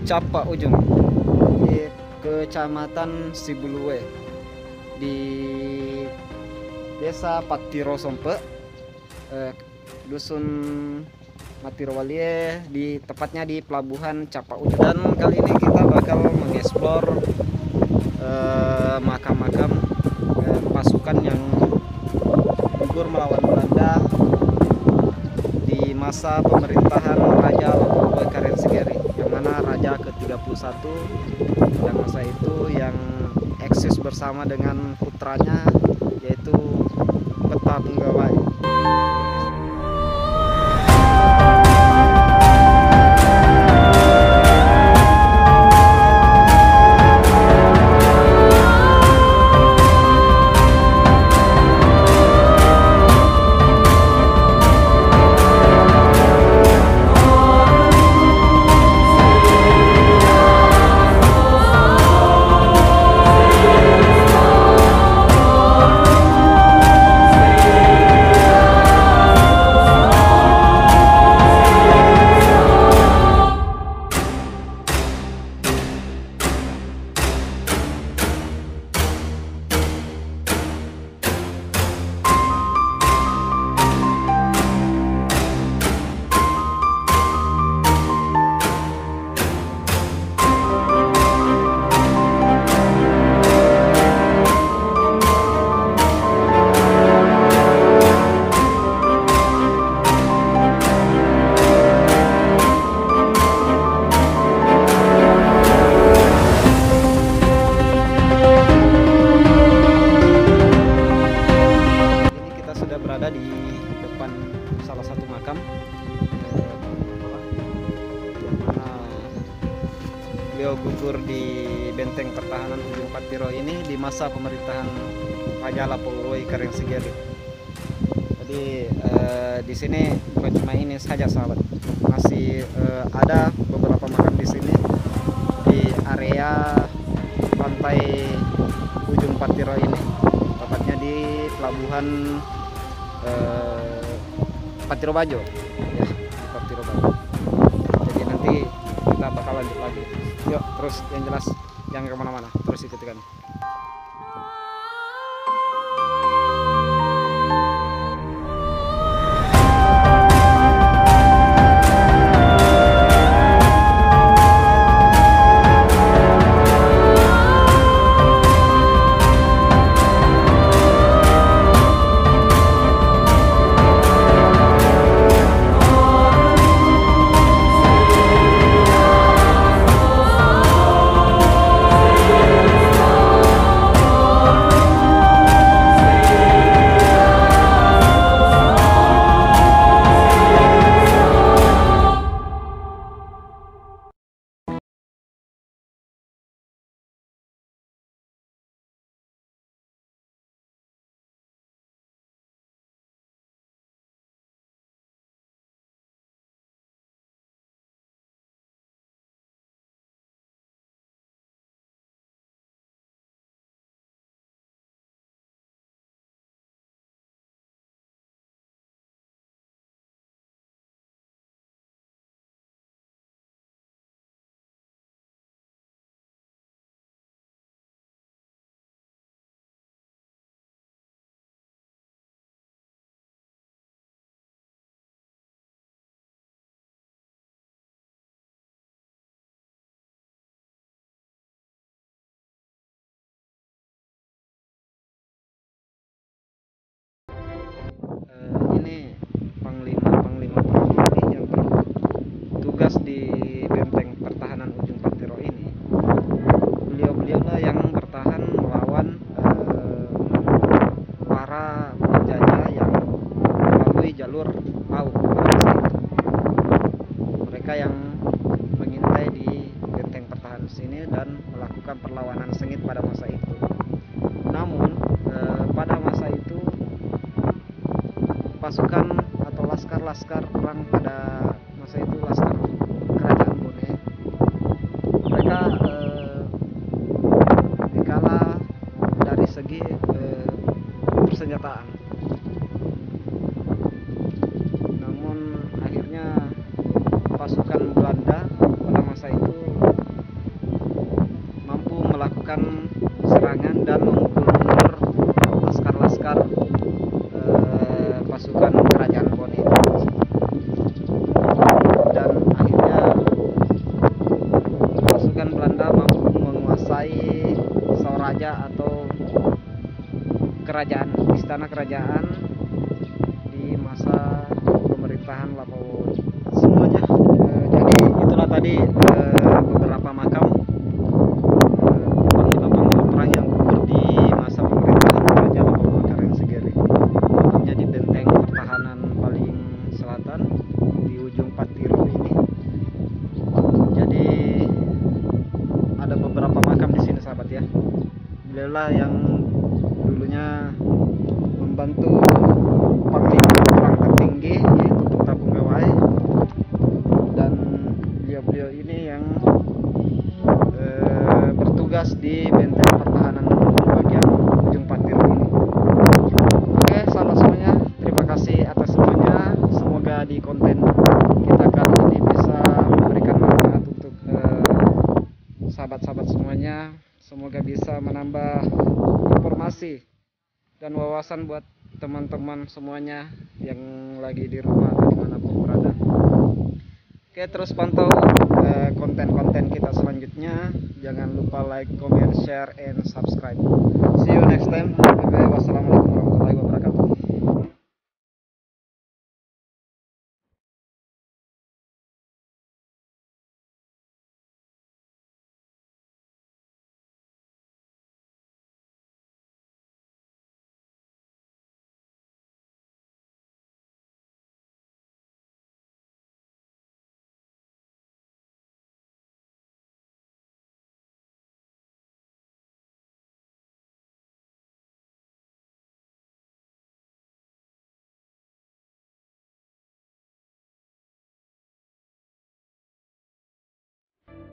Capa Ujung di Kecamatan Sibuluwe di Desa Patiro Sompe, Dusun Matirowalie, di tepatnya di Pelabuhan Capa Ujung. Dan kali ini kita bakal mengeksplor makam-makam pasukan yang gugur melawan Belanda di masa pemerintahan Raja Lopoboy Karensigeri, yang mana Raja ke-31 yang masa itu yang eksis bersama dengan putranya yaitu Peta Punggawai. Berada di depan salah satu makam yang mana beliau gugur di benteng pertahanan Ujung Patiro ini di masa pemerintahan Raja Lopoboy Karensigeri. Jadi di sini bukan cuma ini saja sahabat, masih ada beberapa makam di sini di area pantai Ujung Patiro ini, tepatnya di pelabuhan Patiro Bajo ya, di Patiro Bajo. Jadi nanti kita bakal lanjut lagi. Yuk, terus yang jelas jangan kemana-mana, terus ikuti kami. Ini panglima prajurit yang bertugas di benteng pertahanan Ujung Patiro ini. Beliau-beliaulah yang bertahan melawan para penjajah yang melalui jalur laut pada masa itu. Mereka yang mengintai di benteng pertahanan sini dan melakukan perlawanan sengit pada masa itu. Namun pada masa itu pasukan atau laskar perang pada masa itu, laskar kerajaan Bone, mereka dikala dari segi persenjataan. Namun akhirnya pasukan Belanda pada masa itu melakukan serangan dan memukul mundur laskar-laskar pasukan kerajaan Bone. Dan akhirnya pasukan Belanda mampu menguasai Sauraja atau istana kerajaan di masa pemerintahan Lampawoi semuanya. Jadi itulah tadi beberapa makam panglima-panglima perang yang gugur di masa pemerintahan Raja Lampawoi Karengsegere, makamnya di benteng pertahanan paling selatan di ujung Patiro ini. Jadi ada beberapa makam di sini sahabat ya. Beliaulah yang dulunya membantu panglima perang tertinggi yaitu Pentapunggawai, dan beliau ini yang bertugas di benteng pertahanan bagian ujung Patiro ini. Oke sahabat semuanya, terima kasih atas semuanya. Semoga di konten kita kali ini bisa memberikan manfaat untuk sahabat-sahabat semuanya. Semoga bisa menambah informasi dan wawasan buat teman-teman semuanya yang lagi di rumah atau dimanapun berada. Oke, terus pantau konten-konten kita selanjutnya. Jangan lupa like, comment, share, and subscribe. See you next time. Wassalamualaikum warahmatullahi wabarakatuh.